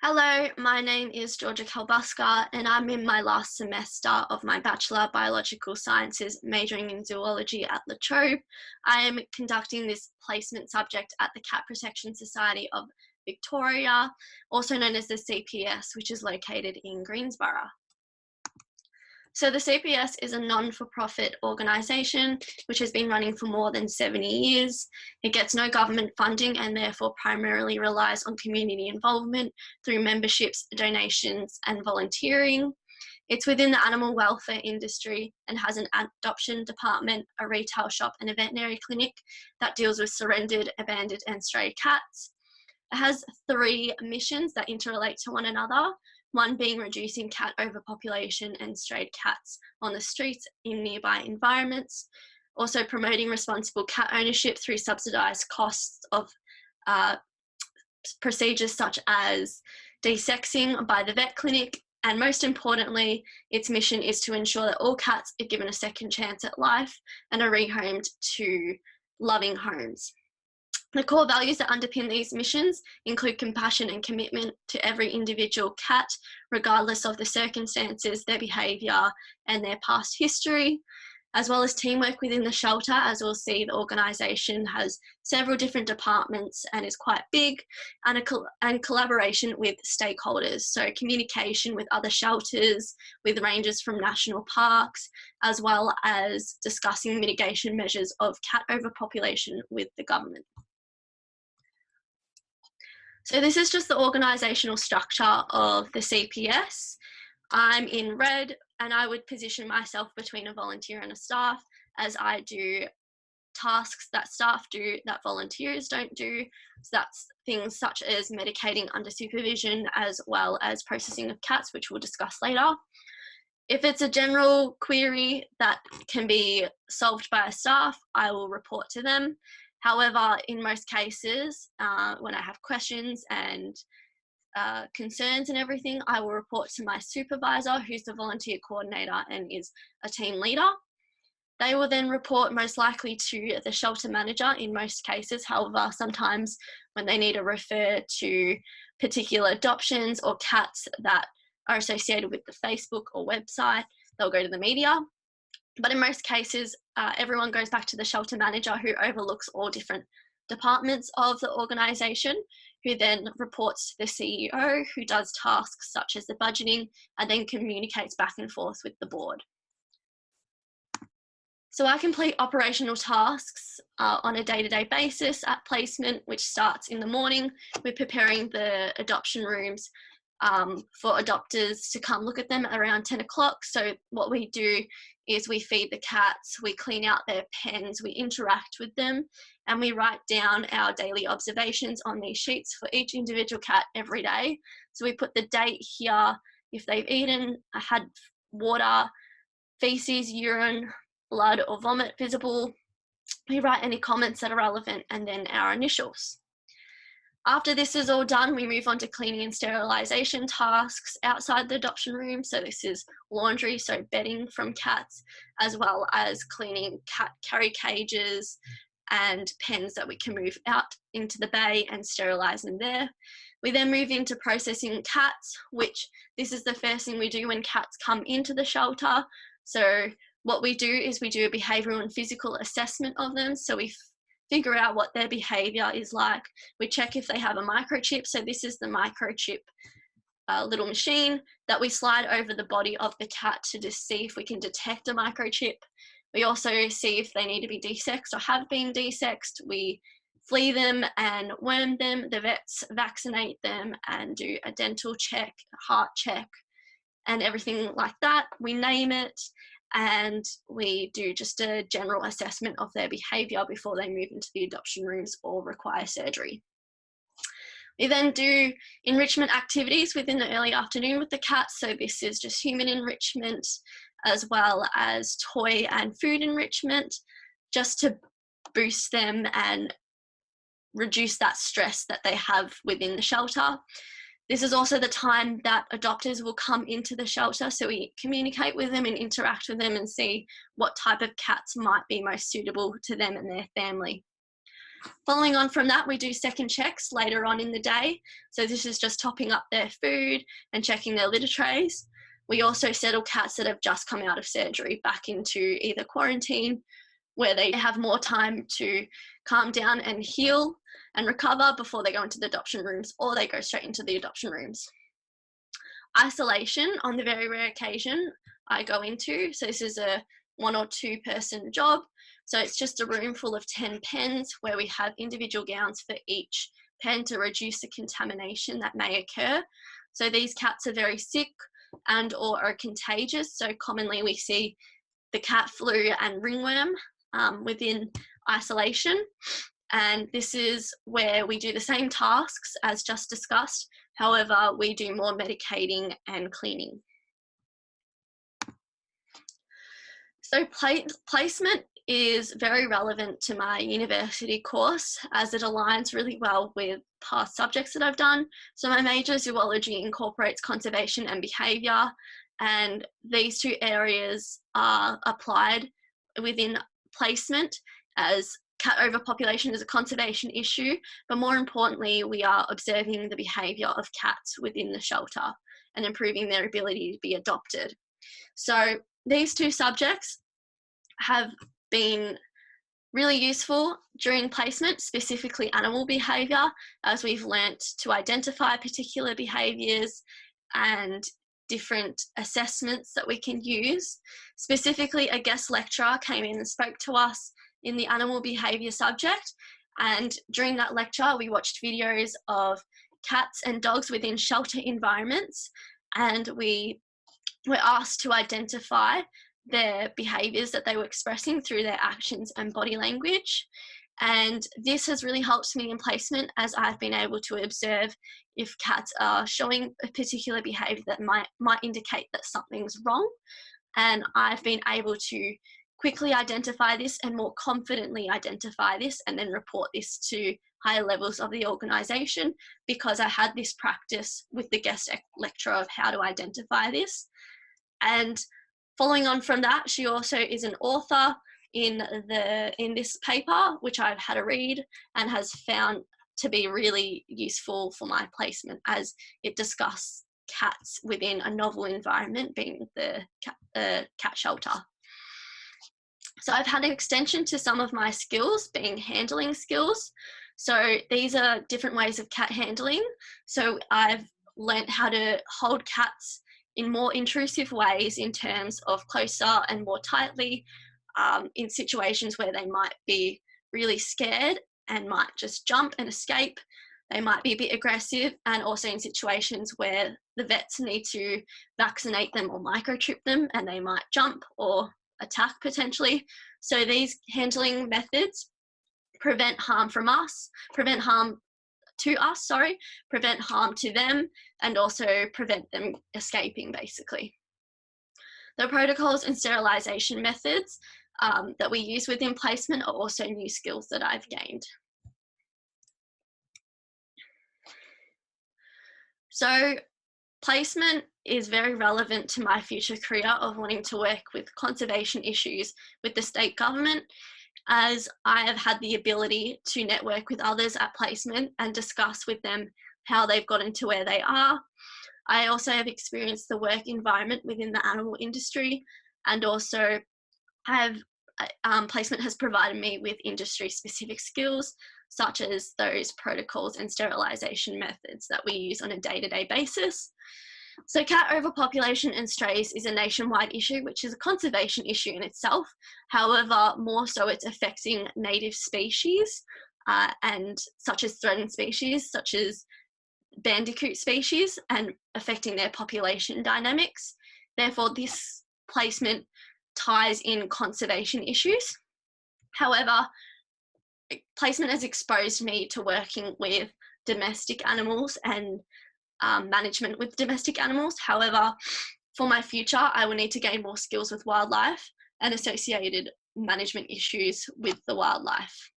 Hello, my name is Georgia Kalbuska and I'm in my last semester of my Bachelor Biological Sciences majoring in zoology at La Trobe. I am conducting this placement subject at the Cat Protection Society of Victoria, also known as the CPS, which is located in Greensborough. So the CPS is a non-for-profit organisation which has been running for more than 70 years. It gets no government funding and therefore primarily relies on community involvement through memberships, donations and volunteering. It's within the animal welfare industry and has an adoption department, a retail shop and a veterinary clinic that deals with surrendered, abandoned and stray cats. It has three missions that interrelate to one another, one being reducing cat overpopulation and strayed cats on the streets in nearby environments, also promoting responsible cat ownership through subsidised costs of procedures such as desexing by the vet clinic, and most importantly, its mission is to ensure that all cats are given a second chance at life and are rehomed to loving homes. The core values that underpin these missions include compassion and commitment to every individual cat, regardless of the circumstances, their behaviour and their past history, as well as teamwork within the shelter. As we'll see, the organisation has several different departments and is quite big, and collaboration with stakeholders, so communication with other shelters, with rangers from national parks, as well as discussing mitigation measures of cat overpopulation with the government. So this is just the organisational structure of the CPS. I'm in red and I would position myself between a volunteer and a staff, as I do tasks that staff do that volunteers don't do. So that's things such as medicating under supervision as well as processing of cats, which we'll discuss later. If it's a general query that can be solved by a staff, I will report to them. However, in most cases, when I have questions and concerns and everything, I will report to my supervisor, who's the volunteer coordinator and is a team leader. They will then report most likely to the shelter manager in most cases. However, sometimes when they need to refer to particular adoptions or cats that are associated with the Facebook or website, they'll go to the media. But in most cases, everyone goes back to the shelter manager, who overlooks all different departments of the organisation, who then reports to the CEO, who does tasks such as the budgeting and then communicates back and forth with the board. So I complete operational tasks on a day-to-day basis at placement, which starts in the morning with preparing the adoption rooms for adopters to come look at them around 10 o'clock. So what we do is we feed the cats, we clean out their pens, we interact with them, and we write down our daily observations on these sheets for each individual cat every day. So we put the date here, if they've eaten, had water, feces, urine, blood or vomit visible. We write any comments that are relevant and then our initials. After this is all done, we move on to cleaning and sterilisation tasks outside the adoption room. So this is laundry, so bedding from cats, as well as cleaning cat carry cages and pens that we can move out into the bay and sterilise them there. We then move into processing cats, which this is the first thing we do when cats come into the shelter. So what we do is we do a behavioural and physical assessment of them. So we figure out what their behaviour is like. We check if they have a microchip. So this is the microchip little machine that we slide over the body of the cat to just see if we can detect a microchip. We also see if they need to be desexed or have been desexed. We flea them and worm them. The vets vaccinate them and do a dental check, a heart check, and everything like that. We name it, and we do just a general assessment of their behaviour before they move into the adoption rooms or require surgery. We then do enrichment activities within the early afternoon with the cats. So this is just human enrichment as well as toy and food enrichment, just to boost them and reduce that stress that they have within the shelter. This is also the time that adopters will come into the shelter, so we communicate with them and interact with them and see what type of cats might be most suitable to them and their family. Following on from that, we do second checks later on in the day. So this is just topping up their food and checking their litter trays. We also settle cats that have just come out of surgery back into either quarantine, where they have more time to calm down and heal and recover before they go into the adoption rooms, or they go straight into the adoption rooms. Isolation, on the very rare occasion I go into, so this is a 1 or 2 person job. So it's just a room full of 10 pens where we have individual gowns for each pen to reduce the contamination that may occur. So these cats are very sick and or are contagious. So commonly we see the cat flu and ringworm within isolation. And this is where we do the same tasks as just discussed. However, we do more medicating and cleaning. So placement is very relevant to my university course as it aligns really well with past subjects that I've done. So my major, zoology, incorporates conservation and behaviour, and these 2 areas are applied within placement, as cat overpopulation is a conservation issue, but more importantly, we are observing the behaviour of cats within the shelter and improving their ability to be adopted. So these 2 subjects have been really useful during placement, specifically animal behaviour, as we've learnt to identify particular behaviours and different assessments that we can use. Specifically, a guest lecturer came in and spoke to us in the animal behaviour subject, and during that lecture we watched videos of cats and dogs within shelter environments, and we were asked to identify their behaviours that they were expressing through their actions and body language. And this has really helped me in placement, as I've been able to observe if cats are showing a particular behaviour that might indicate that something's wrong. And I've been able to quickly identify this and more confidently identify this, and then report this to higher levels of the organisation, because I had this practice with the guest lecturer of how to identify this. And following on from that, she also is an author in this paper, which I've had a read and has found to be really useful for my placement, as it discusses cats within a novel environment, being the cat shelter. So I've had an extension to some of my skills, being handling skills. So these are different ways of cat handling. So I've learnt how to hold cats in more intrusive ways, in terms of closer and more tightly, in situations where they might be really scared and might just jump and escape. They might be a bit aggressive, and also in situations where the vets need to vaccinate them or microchip them, and they might jump or attack potentially. So these handling methods prevent harm to us, prevent harm to them, and also prevent them escaping, basically. The protocols and sterilisation methods that we use within placement are also new skills that I've gained. So placement is very relevant to my future career of wanting to work with conservation issues with the state government, as I have had the ability to network with others at placement and discuss with them how they've gotten to where they are. I also have experienced the work environment within the animal industry, and also placement has provided me with industry-specific skills, such as those protocols and sterilisation methods that we use on a day-to-day basis. So cat overpopulation and strays is a nationwide issue, which is a conservation issue in itself. However, more so it's affecting native species and such as threatened species, such as bandicoot species, and affecting their population dynamics. Therefore, this placement ties in conservation issues. However, placement has exposed me to working with domestic animals and management with domestic animals. However, for my future, I will need to gain more skills with wildlife and associated management issues with the wildlife.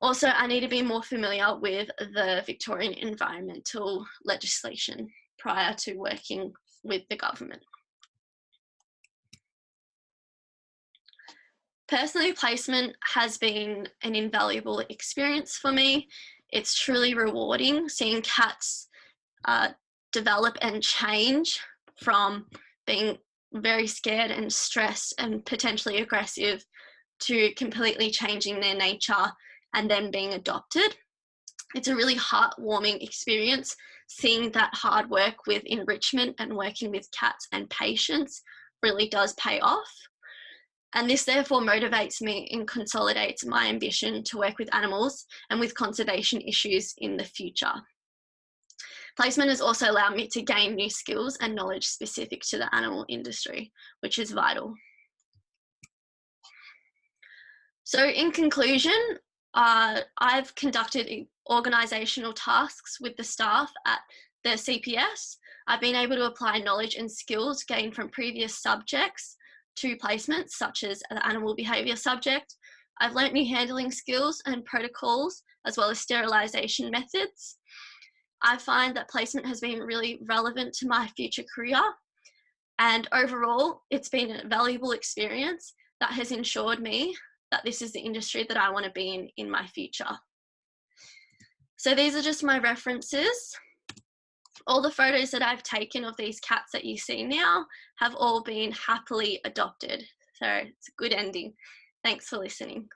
Also, I need to be more familiar with the Victorian environmental legislation prior to working with the government. Personally, placement has been an invaluable experience for me. It's truly rewarding seeing cats uh, develop and change from being very scared and stressed and potentially aggressive to completely changing their nature and then being adopted. It's a really heartwarming experience seeing that hard work with enrichment and working with cats and patients really does pay off. And this therefore motivates me and consolidates my ambition to work with animals and with conservation issues in the future. Placement has also allowed me to gain new skills and knowledge specific to the animal industry, which is vital. So in conclusion, I've conducted organisational tasks with the staff at the CPS. I've been able to apply knowledge and skills gained from previous subjects to placements, such as the animal behaviour subject. I've learnt new handling skills and protocols, as well as sterilisation methods. I find that placement has been really relevant to my future career, and overall, it's been a valuable experience that has ensured me that this is the industry that I want to be in my future. So these are just my references. All the photos that I've taken of these cats that you see now have all been happily adopted. So it's a good ending. Thanks for listening.